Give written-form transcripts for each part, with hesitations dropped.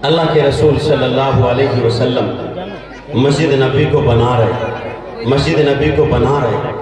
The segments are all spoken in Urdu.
اللہ کے رسول صلی اللہ علیہ وسلم مسجد نبی کو بنا رہے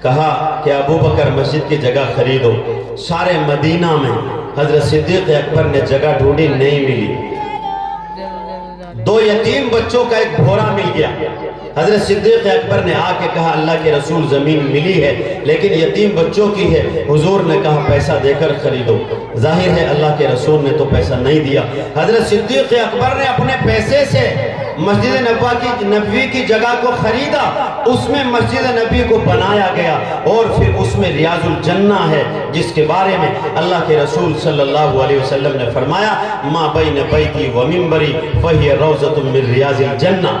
کہا کہ ابو بکر مسجد کی جگہ خریدو۔ سارے مدینہ میں حضرت صدیق اکبر نے جگہ ڈھونڈی، نہیں ملی۔ 2 یتیم بچوں کا ایک بھورا مل گیا۔ حضرت صدیق اکبر نے آ کے کہا اللہ کے رسول زمین ملی ہے لیکن یتیم بچوں کی ہے۔ حضور نے کہا پیسہ دے کر خریدو۔ ظاہر ہے اللہ کے رسول نے تو پیسہ نہیں دیا۔ حضرت صدیق اکبر نے اپنے پیسے سے مسجد نبوی کی جگہ کو خریدا، اس میں مسجد نبی کو بنایا گیا، اور پھر اس میں ریاض الجنہ ہے جس کے بارے میں اللہ کے رسول صلی اللہ علیہ وسلم نے فرمایا ما بین بیتی و منبری فہی روضۃ من ریاض الجنہ،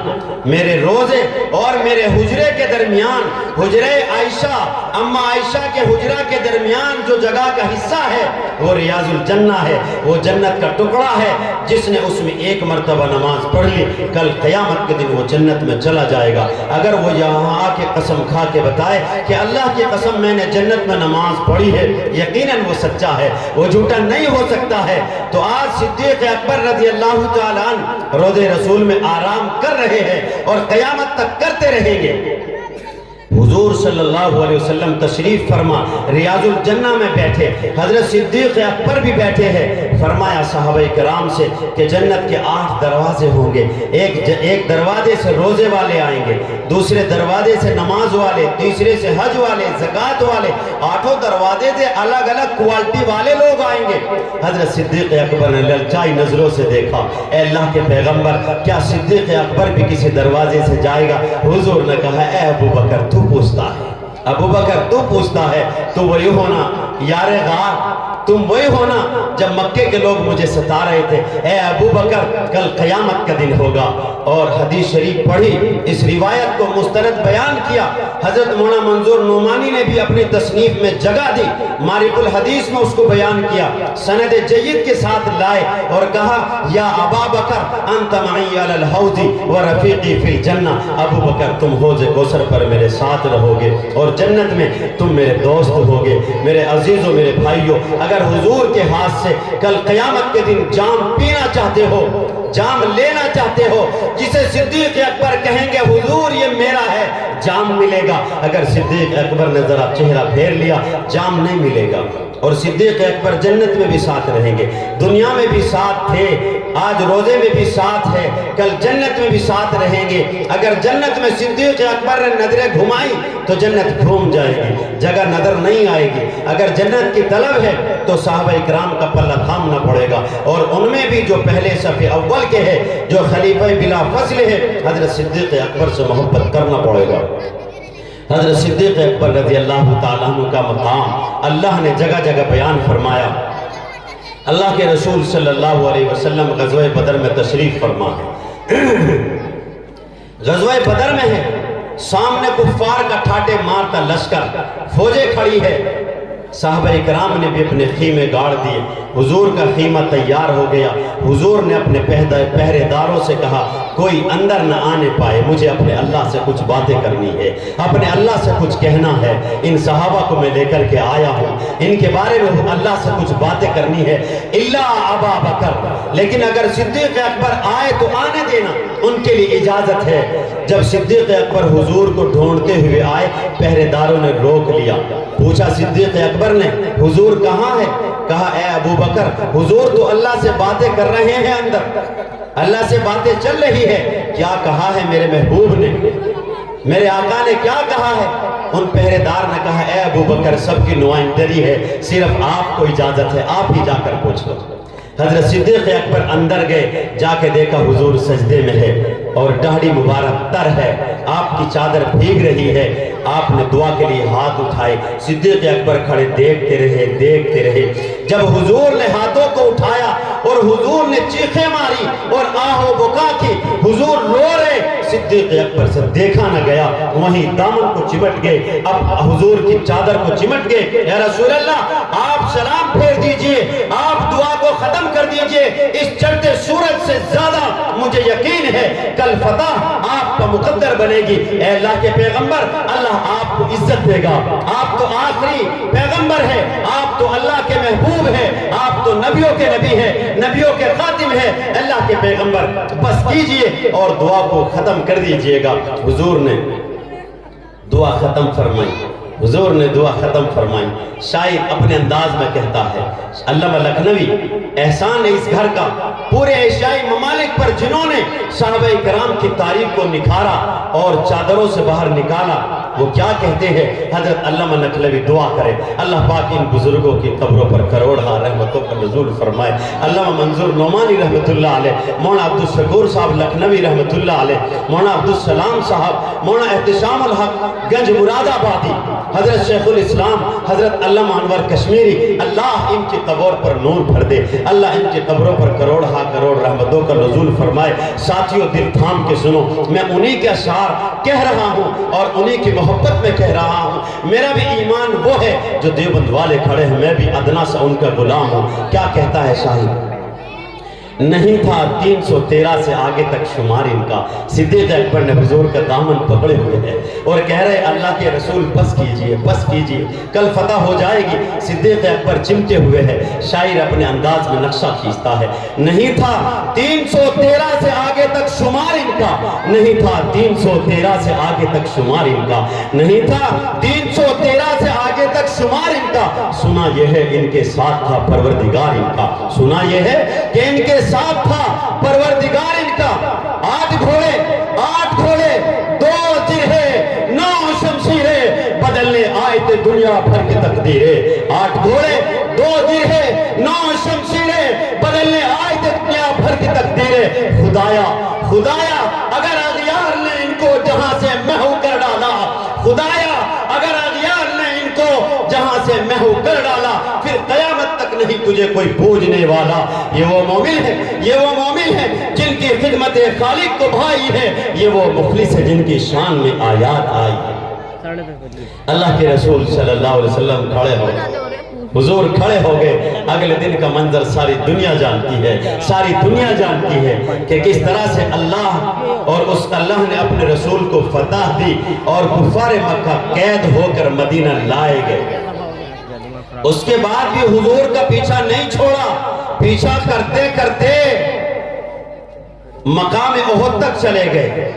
میرے روزے اور میرے حجرے کے درمیان، حجرے عائشہ اما عائشہ کے حجرہ کے درمیان جو جگہ کا حصہ ہے وہ ریاض الجنہ ہے، وہ جنت کا ٹکڑا ہے۔ جس نے اس میں ایک مرتبہ نماز پڑھ لی کل قیامت کے دن وہ جنت میں چلا جائے گا۔ اگر وہ یہاں آ کے قسم کھا کے بتائے کہ اللہ کی قسم میں نے جنت میں نماز پڑھی ہے، یقیناً وہ سچا ہے، وہ جھوٹا نہیں ہو سکتا ہے۔ تو آج صدیق اکبر رضی اللہ تعالیٰ عنہ روضے رسول میں آرام کر رہے ہیں اور قیامت تک کرتے رہیں گے۔ حضور صلی اللہ علیہ وسلم تشریف فرما ریاض الجنہ میں بیٹھے، حضرت صدیق اکبر بھی بیٹھے ہیں۔ فرمایا صحابہ کرام سے کہ جنت کے 8 دروازے ہوں گے، ایک دروازے سے روزے والے آئیں گے، دوسرے دروازے سے نماز والے، تیسرے سے حج والے، زکوٰۃ والے، 8 دروازے سے الگ الگ کوالٹی والے لوگ آئیں گے۔ حضرت صدیق اکبر نے للچائی نظروں سے دیکھا، اے اللہ کے پیغمبر کیا صدیق اکبر بھی کسی دروازے سے جائے گا؟ حضور نے کہا اے ابو بکر تو پوچھتا ہے، ابو بکر تو پوچھتا ہے، تو وہی ہونا یار غار، تم وہی ہونا جب مکے کے لوگ مجھے ستا رہے تھے۔ اے ابو بکر کل قیامت کا دن ہوگا۔ اور حدیث شریف پڑھی، اس روایت کو مستند بیان کیا۔ حضرت مولانا منظور نعمانی نے بھی اپنی تصنیف میں جگہ دی، معرف الحدیث میں اس کو بیان کیا، سند جید کے ساتھ لائے اور کہا یا ابا بکر انت معی علی الحوض ورفیقی فی الجنہ، ابو بکر تم حوض کوثر پر میرے ساتھ رہو گے اور جنت میں تم میرے دوست ہوگے۔ میرے عزیزوں، میرے بھائیوں، اگر حضور کے ہاتھ سے کل قیامت کے دن جام پینا چاہتے ہو، جام لینا چاہتے ہو، جسے صدیق اکبر کہیں گے حضور یہ میرا ہے، جام ملے گا۔ اگر صدیق اکبر نے ذرا چہرہ پھیر لیا جام نہیں ملے گا۔ اور صدیق اکبر جنت میں بھی ساتھ رہیں گے، دنیا میں بھی ساتھ تھے، آج روزے میں بھی ساتھ ہے، کل جنت میں بھی ساتھ رہیں گے۔ اگر جنت میں صدیق اکبر نے نظریں گھمائی تو جنت گھوم جائے گی، جگہ نظر نہیں آئے گی۔ اگر جنت کی طلب ہے تو صحابہ اکرام کا پلہ تھامنا پڑے گا، اور ان میں بھی جو پہلے صف اول کے ہے، جو خلیفہ بلا فضل ہے، حضرت صدیق اکبر سے محبت کرنا پڑے گا۔ حضرت صدیق اکبر رضی اللہ تعالیٰ عنہ کا مقام اللہ نے جگہ جگہ بیان فرمایا۔ اللہ کے رسول صلی اللہ علیہ وسلم غزوہ بدر میں تشریف فرما ہے، غزوہ بدر میں ہے، سامنے کفار کا ٹھاٹے مارتا لشکر، فوجیں کھڑی ہے، صحابہ اکرام نے بھی اپنے خیمے گاڑ دیے، حضور کا خیمہ تیار ہو گیا۔ حضور نے اپنے پہرے داروں سے کہا کوئی اندر نہ آنے پائے، مجھے اپنے اللہ سے کچھ باتیں کرنی ہے، اپنے اللہ سے کچھ کہنا ہے، ان صحابہ کو میں لے کر کے آیا ہوں، ان کے بارے میں اللہ سے کچھ باتیں کرنی ہے۔ الا ابا بکر، لیکن اگر صدیق اکبر آئے تو آنے دینا، ان کے لیے اجازت ہے۔ جب صدیق اکبر حضور کو ڈھونڈتے ہوئے آئے، پہرے داروں نے روک لیا، پوچھا صدیق اکبر نے حضور کہاں ہے؟ کہا اے ابو بکر حضور تو اللہ سے باتیں کر رہے ہیں، اندر اللہ سے باتیں چل رہی ہے۔ کیا کہا ہے میرے محبوب نے، میرے آقا نے کیا کہا ہے؟ ان پہرے دار نے کہا اے ابو بکر سب کی نمائندگی ہے، صرف آپ کو اجازت ہے، آپ ہی جا کر پوچھ لو۔ حضرت صدیق اکبر اندر گئے، جا کے دیکھا حضور سجدے میں ہے اور داڑھی مبارک تر ہے، آپ کی چادر بھیگ رہی ہے۔ آپ نے دعا کے لیے ہاتھ اٹھائے، صدیق اکبر کھڑے دیکھتے رہے۔ جب حضور نے ہاتھوں کو اٹھایا اور حضور نے چیخیں ماری اور آہ و بکا کی، حضور رو رہے، صدیق اکبر سے دیکھا نہ گیا، وہیں دامن کو چمٹ گئے، اب حضور کی چادر کو چمٹ گئے۔ یا رسول اللہ آپ سلام پھیر دیجئے، آپ دعا کو ختم کر دیجئے، اس چڑھتے سورج سے زیادہ مجھے یقین ہے کل فتح آپ کا مقدر بنے گی۔ اے اللہ کے پیغمبر، اللہ آپ کو عزت دے گا، آپ تو آخری پیغمبر ہے، آپ تو اللہ کے محبوب ہے، آپ تو نبیوں کے نبی ہے، نبیوں کے خاتم ہے۔ اللہ کے پیغمبر بس کیجئے اور دعا کو ختم کر دیجئے گا۔ حضور نے دعا ختم فرمائی، حضور نے دعا ختم فرمائی۔ شاعر اپنے انداز میں کہتا ہے، علامہ لکھنوی، احسان ہے اس گھر کا پورے ایشیائی ممالک پر جنہوں نے صحابہ کرام کی تاریخ کو نکھارا اور چادروں سے باہر نکالا، وہ کیا کہتے ہیں؟ حضرت علامہ لکھنوی دعا کرے، اللہ پاک ان بزرگوں کی قبروں پر کروڑہ رحمتوں کا نزول فرمائے۔ علامہ منظور نعمانی رحمت اللہ علیہ، مولانا عبدالشکور صاحب لکھنوی رحمت اللہ علیہ، مولانا عبدالسلام صاحب، مولانا احتشام الحق گنج مراد آبادی، حضرت شیخ الاسلام حضرت علامہ انور کشمیری، اللہ ان کی قبر پر نور بھر دے، اللہ ان کی قبروں پر کروڑہ کروڑ رحمتوں کا نزول فرمائے۔ ساتھیوں دل تھام کے سنو، میں انہی کے اشعار کہہ رہا ہوں اور انہی کی محبت میں کہہ رہا ہوں۔ میرا بھی ایمان وہ ہے جو دیوبند والے کھڑے ہیں، میں بھی ادنا سا ان کا غلام ہوں۔ کیا کہتا ہے شاہد؟ نہیں تھا 313 سے آگے تک شمار ان کا، صدیق اکبر نے حضور کا دامن پکڑے ہوئے ہیں اور کہہ رہے اللہ کے رسول بس کیجئے، بس کیجئے، کل فتح ہو جائے گی۔ صدیق اکبر چمٹے ہوئے ہیں، شاعر اپنے انداز میں نقشہ کھینچتا ہے۔ نہیں تھا 313 سے آگے تک شمار ان کا، نہیں تھا 313 سے آگے تک شمار ان کا، نہیں تھا 313 سے آگے تک شمار ان کا۔ سنا یہ ہے ان کے ساتھ تھا پروردگار ان کا، سنا یہ ہے کہ ان کے ساتھ تھا پروردگار ان کا۔ 8 گھوڑے 2 زرہے 9 شمشیریں، بدلنے آئے تھے دنیا بھر کی تقدیریں۔ 8 گھوڑے 2 زرہے 9 شمشیریں، بدلنے آئے تھے دنیا بھر کی تقدیریں۔ خدایا خدایا اگر اغیار نے ان کو جہاں سے محو کر ڈالا، خدایا اگر اغیار نے ان کو جہاں سے محو کر ڈالا، پھر قیامت تک نہیں تجھے کوئی پوجنے والا۔ یہ وہ مومن ہے، یہ وہ مومن ہے جن کی خدمت خالق کو بھائی ہے، یہ وہ مخلص ہے جن کی شان میں آیات آئی ہے۔ اللہ کے رسول صلی اللہ علیہ وسلم کھڑے ہو گئے، حضور کھڑے ہو گئے۔ اگلے دن کا منظر ساری دنیا جانتی ہے، ساری دنیا جانتی ہے کہ کس طرح سے اللہ اور اس اللہ نے اپنے رسول کو فتح دی اور کفار مکہ قید ہو کر مدینہ لائے گئے۔ اس کے بعد بھی حضور کا پیچھا نہیں چھوڑا، پیچھا کرتے کرتے مقام احد تک چلے گئے۔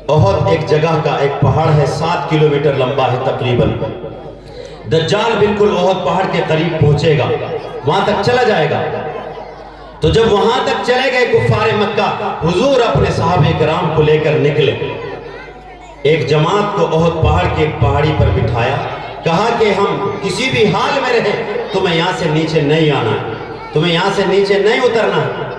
احد ایک جگہ کا ایک پہاڑ ہے، 7 کلومیٹر لمبا ہے تقریباً۔ دجال بالکل احد پہاڑ کے قریب پہنچے گا، وہاں تک چلا جائے گا۔ تو جب وہاں تک چلے گئے کفار مکہ، حضور اپنے صحابہ کرام کو لے کر نکلے۔ ایک جماعت کو احد پہاڑ کی ایک پہاڑی پر بٹھایا، کہا کہ ہم کسی بھی حال میں رہے تمہیں یہاں سے نیچے نہیں آنا ہے، تمہیں یہاں سے نیچے نہیں اترنا ہے۔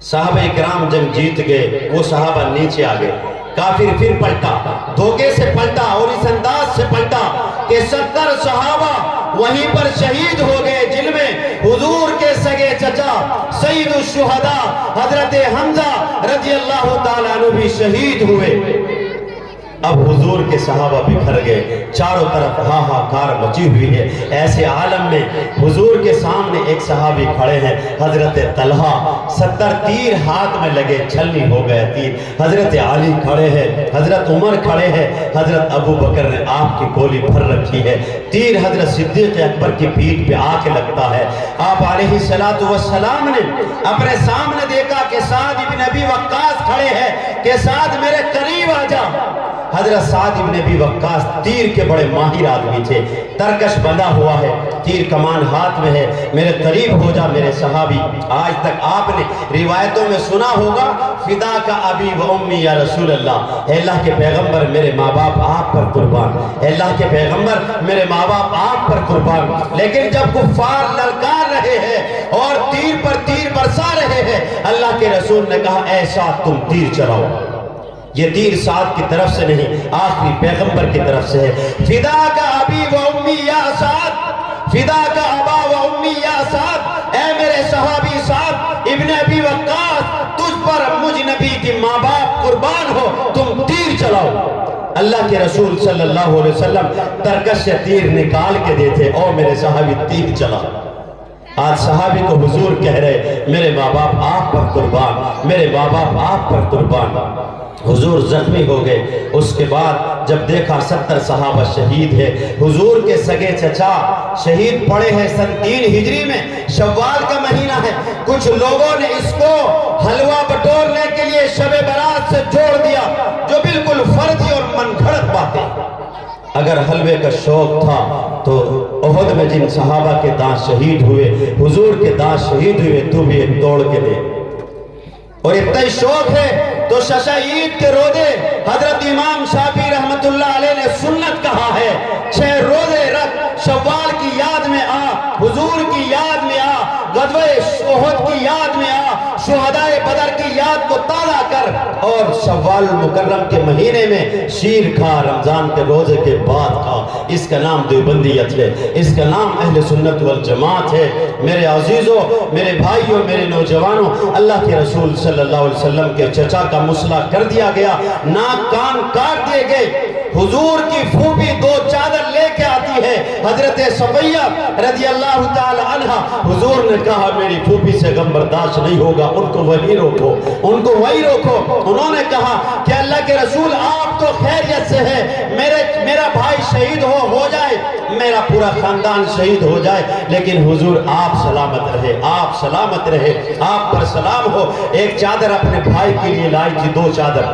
صحابہ کرام جب جیت گئے، وہ صحابہ نیچے آ گئے۔ کافر پھر پلٹا، دھوکے سے پلٹا اور اس انداز سے پلٹا کہ 70 صحابہ وہیں پر شہید ہو گئے، جن میں حضور کے سگے چچا سید الشہداء حضرت حمزہ رضی اللہ تعالیٰ عنہ بھی شہید ہوئے۔ اب حضور کے صحابہ بکھر گئے، چاروں طرف ہاہاکار مچی ہوئی ہے۔ ایسے عالم میں حضور کے سامنے ایک صحابی کھڑے ہیں، حضرت طلحہ، 70 تیر ہاتھ میں لگے، چھلنی ہو گئے تیر۔ حضرت علی کھڑے ہیں، حضرت عمر کھڑے ہیں، حضرت ابو بکر نے آپ کی گولی بھر رکھی ہے، تیر حضرت صدیق اکبر کی پیٹھ پہ آ کے لگتا ہے۔ آپ علیہ السلام نے اپنے سامنے دیکھا کہ سعد ابن ابی وقاص کھڑے ہیں کہ سعد میرے قریب آ جا۔ حضرت سعد ابن ابی وقاص تیر کے بڑے ماہر آدمی تھے، ترکش بندہ ہوا ہے، تیر کمان ہاتھ میں ہے، میرے قریب ہو جا میرے صحابی۔ آج تک آپ نے روایتوں میں سنا ہوگا، فدا کا ابی و امی یا رسول اللہ، اے اللہ کے پیغمبر میرے ماں باپ آپ پر قربان، اے اللہ کے پیغمبر میرے ماں باپ آپ پر قربان۔ لیکن جب کفار للکار رہے ہیں اور تیر پر تیر برسا رہے ہیں، اللہ کے رسول نے کہا اے سعد تم تیر چلاؤ۔ یہ تیر سعد کی طرف سے نہیں، آخری پیغمبر کی طرف سے ہے۔ فدا کا ابی و امی یا سعد، فدا کا ابا و امی یا سعد، اے میرے صحابی سعد ابن ابی وقاص، تجھ پر مجھ نبی کی ماں باپ قربان ہو، تم تیر چلاؤ۔ اللہ کے رسول صلی اللہ علیہ وسلم ترکش سے تیر نکال کے دیتے، او میرے صحابی تیر چلا، آج صحابی کو حضور کہہ رہے میرے ماں باپ آپ پر قربان، میرے ماں باپ آپ پر قربان۔ حضور زخمی ہو گئے۔ اس کے بعد جب دیکھا 70 صحابہ شہید ہے، حضور کے سگے چچا شہید پڑے ہیں سن 3 ہجری میں، شوال کا مہینہ ہے۔ کچھ لوگوں نے اس کو حلوہ بٹورنے کے لیے شب برات سے جوڑ دیا، جو بالکل فرضی اور من گھڑت باتیں۔ اگر حلوے کا شوق تھا تو احد میں جن صحابہ کے دانت شہید ہوئے، حضور کے دانت شہید ہوئے، تو بھی ایک توڑ کے دے۔ اور اتنا ہی شوق ہے تو ششا عید کے روزے حضرت امام شافعی رحمت اللہ علیہ نے سنت کہا ہے، 6 روزے رکھ، شوال کی یاد میں آ، حضور کی یاد میں آ، غزوہ احد کی یاد میں آ، شہدائے بدر کی یاد کو تازہ کر، اور شوال مکرم کے مہینے میں شیر کھا، رمضان کے روزے کے بعد کھا۔ اس کا نام دیوبندیت ہے، اس کا نام اہل سنت والجماعت ہے۔ میرے عزیزوں، میرے بھائیوں، میرے نوجوانوں، اللہ کے رسول صلی اللہ علیہ وسلم کے چچا کا مسئلہ کر دیا گیا، ناک کان کاٹ دیے گئے۔ حضور کی پھوپھی 2 چادر لے کے آتی ہے، حضرت صفیہ رضی اللہ تعالی عنہ۔ حضور نے کہا میری پھوپھی سے غم برداشت نہیں ہوگا، ان کو وہی روکو، ان کو وہی روکو۔ انہوں نے کہا کہ اللہ کے رسول آپ تو خیریت سے ہے، میرا بھائی شہید ہو جائے، میرا پورا خاندان شہید ہو جائے، لیکن حضور آپ سلامت رہے، آپ سلامت رہے، آپ پر سلام ہو۔ ایک چادر اپنے بھائی کے لیے لائی تھی، 2 چادر۔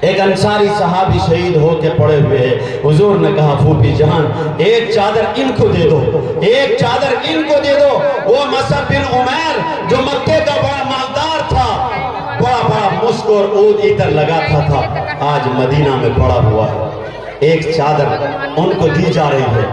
ایک انصاری صحابی شہید ہو کے پڑے ہوئے ہیں۔ حضور نے کہا پھوپھی جان ایک چادر ان کو دے دو، ایک چادر ان کو دے دو۔ وہ مصعب بن عمیر جو مکے کا بڑا مالدار تھا، بڑا مشک اور عود عطر لگاتا تھا، آج مدینہ میں پڑا ہوا ہے۔ ایک چادر ان کو دی جا رہی ہے۔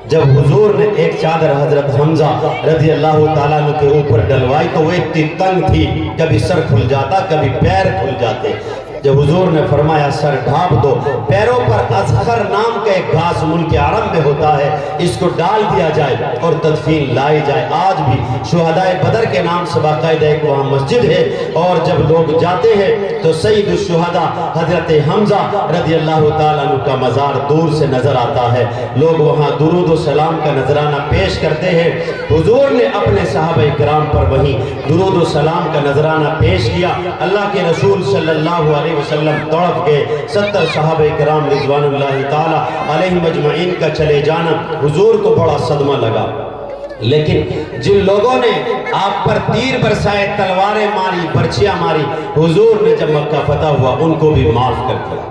جب حضور نے ایک چادر حضرت حمزہ رضی اللہ تعالیٰ عنہ کے اوپر ڈلوائی تو وہ اتنی تنگ تھی، کبھی سر کھل جاتا، کبھی پیر کھل جاتے۔ جب حضور نے فرمایا سر ڈھانپ دو، پیروں پر اذخر نام کا ایک گھاس ملک عرب میں ہوتا ہے، اس کو ڈال دیا جائے اور تدفین لائی جائے۔ آج بھی شہدائے بدر کے نام سے باقاعدہ ایک وہاں مسجد ہے، اور جب لوگ جاتے ہیں تو سید الشہداء حضرت حمزہ رضی اللہ تعالیٰ عنہ کا مزار دور سے نظر آتا ہے، لوگ وہاں درود و سلام کا نذرانہ پیش کرتے ہیں۔ حضور نے اپنے صحابہ کرام پر وہیں درود و سلام کا نذرانہ پیش کیا۔ اللہ کے رسول صلی اللہ علیہ وسلم تڑپ گئے۔ 70 صحابہ کرام رضوان اللہ تعالی علیہ مجمعین کا چلے جانا حضور کو بڑا صدمہ لگا، لیکن جن لوگوں نے آپ پر تیر برسائے، تلواریں ماری، برچیاں ماری، حضور نے جب مکہ فتح ہوا ان کو بھی معاف کر دیا،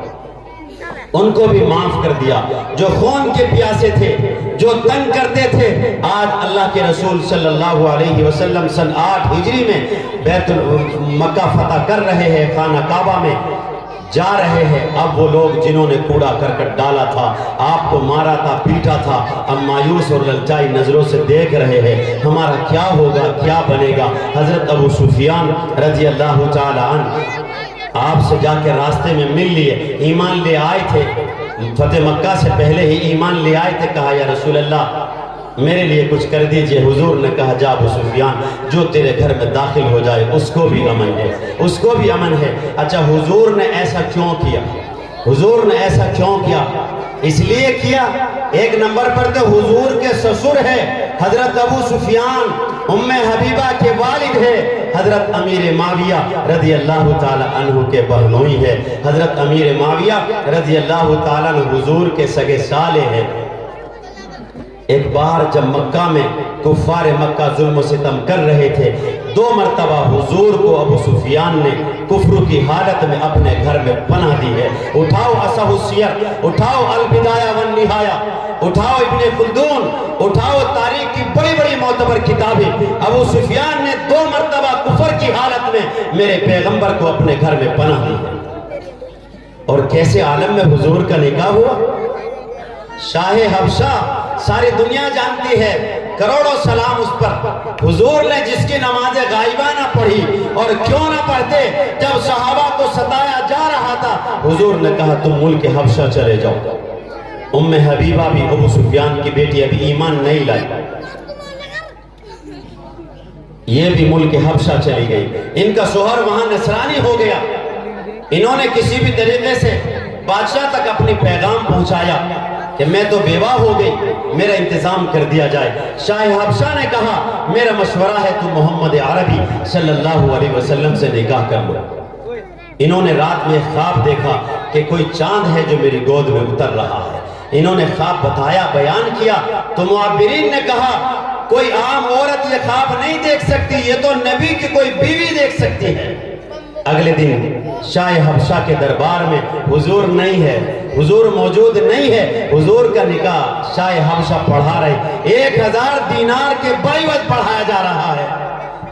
ان کو بھی معاف کر دیا۔ جو خون کے پیاسے تھے، جو تنگ کرتے تھے، آج اللہ کے رسول صلی اللہ علیہ وسلم سن 8 ہجری میں بیت مکہ فتح کر رہے ہیں، خانہ کعبہ میں جا رہے ہیں۔ اب وہ لوگ جنہوں نے کوڑا کرکٹ ڈالا تھا، آپ کو مارا تھا، پیٹا تھا، اب مایوس اور للچائی نظروں سے دیکھ رہے ہیں ہمارا کیا ہوگا، کیا بنے گا۔ حضرت ابو سفیان رضی اللہ تعالی عنہ آپ سے جا کے راستے میں مل لیے، ایمان لے آئے تھے، فتح مکہ سے پہلے ہی ایمان لے آئے تھے۔ کہا یا رسول اللہ میرے لیے کچھ کر دیجئے۔ حضور نے کہا جا ابو سفیان جو تیرے گھر میں داخل ہو جائے اس کو بھی امن ہے، اس کو بھی امن ہے۔ اچھا حضور نے ایسا کیوں کیا؟ حضور نے ایسا کیوں کیا؟ اس لیے کیا، ایک نمبر پر تو حضور کے سسر ہے حضرت ابو سفیان، ام حبیبہ کے والد ہے حضرت امیر معاویہ رضی اللہ تعالی عنہ کے بہنوئی ہے۔ حضرت امیر معاویہ رضی اللہ تعالی عنہ حضور کے سگے سالے ہیں۔ ایک بار جب مکہ میں کفار مکہ ظلم و ستم کر رہے تھے، 2 مرتبہ حضور کو ابو سفیان نے کفر کی حالت میں اپنے گھر میں پناہ دی ہے۔ اٹھاؤ اصح السیر، اٹھاؤ البدایہ والنہایہ، اٹھاؤ ابن خلدون، اٹھاؤ تاریخ کی بڑی بڑی معتبر کتابیں۔ ابو سفیان نے 2 مرتبہ کفر کی حالت میں میرے پیغمبر کو اپنے گھر میں پناہ دی ہے۔ اور کیسے عالم میں حضور کا نکاح ہوا؟ شاہ حبشہ ساری دنیا جانتی ہے، کروڑوں سلام اس پر۔ حضور نے جس کی نماز غائبہ نہ پڑھی، اور کیوں نہ پڑھتے، جب صحابہ کو ستایا جا رہا تھا حضور نے کہا تم ملک حبشہ چلے جاؤ۔ ام حبیبہ بھی ابو سفیان کی بیٹی ابھی ایمان نہیں لائی، یہ بھی ملک حبشہ چلی گئی، ان کا شوہر وہاں نصرانی ہو گیا۔ انہوں نے کسی بھی طریقے سے بادشاہ تک اپنی پیغام پہنچایا کہ میں تو بیوہ ہو گئی، میرا انتظام کر دیا جائے۔ شاہ حبشہ نے کہا میرا مشورہ ہے تم محمد عربی صلی اللہ علیہ وسلم سے نکاح کر لو۔ انہوں نے رات میں خواب دیکھا کہ کوئی چاند ہے جو میری گود میں اتر رہا ہے۔ انہوں نے خواب بتایا، بیان کیا، تو معبرین نے کہا کوئی عام عورت یہ خواب نہیں دیکھ سکتی، یہ تو نبی کی کوئی بیوی دیکھ سکتی ہے۔ اگلے دن شاہ حبشہ کے دربار میں حضور نہیں ہے، حضور موجود نہیں ہے۔ حضور کا نکاح شاہ حبشہ پڑھا رہے، 1000 دینار کے بعوض پڑھایا جا رہا ہے۔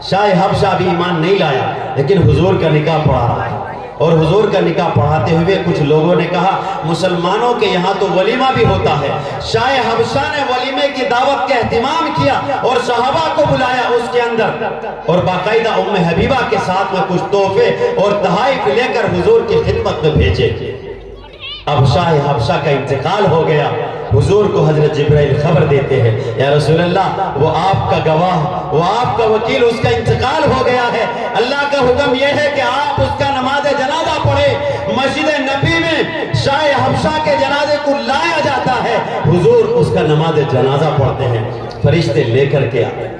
شاہ حبشہ بھی ایمان نہیں لایا، لیکن حضور کا نکاح پڑھا رہا ہے۔ اور حضور کا نکاح پڑھاتے ہوئے کچھ لوگوں نے کہا مسلمانوں کے یہاں تو ولیمہ بھی ہوتا ہے۔ شاہ حبشہ نے ولیمے کی دعوت کا اہتمام کیا اور صحابہ کو بلایا اس کے اندر، اور باقاعدہ ام حبیبہ کے ساتھ میں کچھ تحفے اور تحائف لے کر حضور کی خدمت میں بھیجے۔ اب شاہ حبشہ کا انتقال ہو گیا۔ حضور کو حضرت جبرائیل خبر دیتے ہیں، یا رسول اللہ وہ آپ کا گواہ، وہ آپ کا وکیل، اس کا انتقال ہو گیا ہے۔ اللہ کا حکم یہ ہے کہ آپ اس کا نماز جنازہ پڑھے۔ مسجد نبی میں شاہ حبشہ کے جنازے کو لایا جاتا ہے، حضور اس کا نماز جنازہ پڑھتے ہیں۔ فرشتے لے کر کے آتے ہیں۔